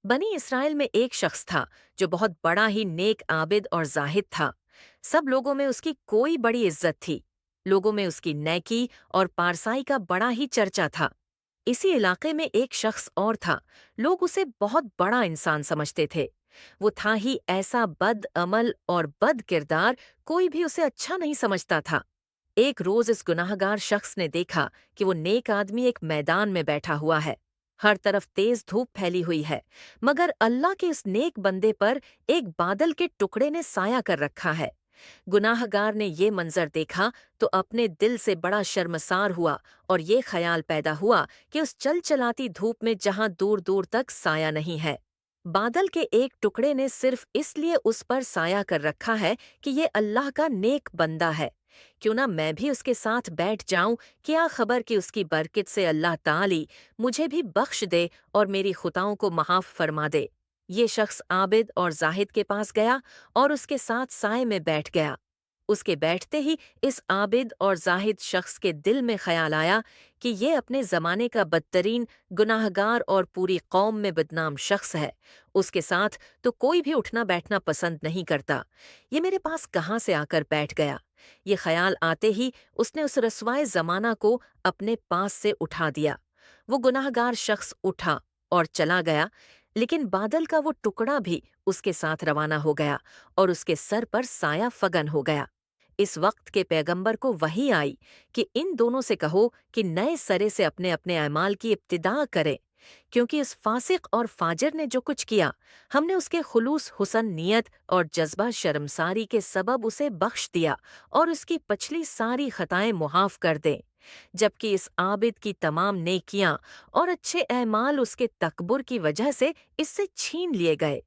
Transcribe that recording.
बनी इसराइल में एक शख्स था जो बहुत बड़ा ही नेक आबिद और जाहिद था। सब लोगों में उसकी कोई बड़ी इज्जत थी। लोगों में उसकी नेकी और पारसाई का बड़ा ही चर्चा था। इसी इलाके में एक शख्स और था। लोग उसे बहुत बड़ा इंसान समझते थे। वो था ही ऐसा बद अमल और बद किरदार, कोई भी उसे अच्छा नहीं समझता था। एक रोज इस गुनाहगार शख्स ने देखा कि वो नेक आदमी एक मैदान में बैठा हुआ है। हर तरफ तेज धूप फैली हुई है, मगर अल्लाह के उस नेक बंदे पर एक बादल के टुकड़े ने साया कर रखा है। गुनाहगार ने ये मंजर देखा तो अपने दिल से बड़ा शर्मसार हुआ और ये ख्याल पैदा हुआ कि उस चलचलाती धूप में जहां दूर दूर तक साया नहीं है। बादल के एक टुकड़े ने सिर्फ इसलिए उस पर साया कर रखा है कि ये अल्लाह का नेक बंदा है। क्यों ना मैं भी उसके साथ बैठ जाऊं, क्या खबर कि उसकी बरकत से अल्लाह ताली मुझे भी बख्श दे और मेरी खुताओं को माफ फरमा दे। ये शख्स आबिद और जाहिद के पास गया और उसके साथ साए में बैठ गया। उसके बैठते ही इस आबिद और जाहिद शख्स के दिल में ख्याल आया कि ये अपने ज़माने का बदतरीन गुनाहगार और पूरी कौम में बदनाम शख्स है। उसके साथ तो कोई भी उठना बैठना पसंद नहीं करता। ये मेरे पास कहाँ से आकर बैठ गया। ये ख्याल आते ही उसने उस रसवाए ज़माना को अपने पास से उठा दिया। वो गुनाहगार शख्स उठा और चला गया, लेकिन बादल का वो टुकड़ा भी उसके साथ रवाना हो गया और उसके सर पर साया फगन हो गया। इस वक्त के पैगंबर को वही आई कि इन दोनों से कहो कि नए सरे से अपने अपने अमाल की इब्तिदा करें, क्योंकि इस फासिक और फाजिर ने जो कुछ किया, हमने उसके खुलूस हुसन नियत और जज्बा शर्मसारी के सबब उसे बख्श दिया और उसकी पिछली सारी खताएं मुआफ कर दें। जबकि इस आबिद की तमाम नेकियां और अच्छे अमाल उसके तकब्बुर की वजह से इससे छीन लिए गए।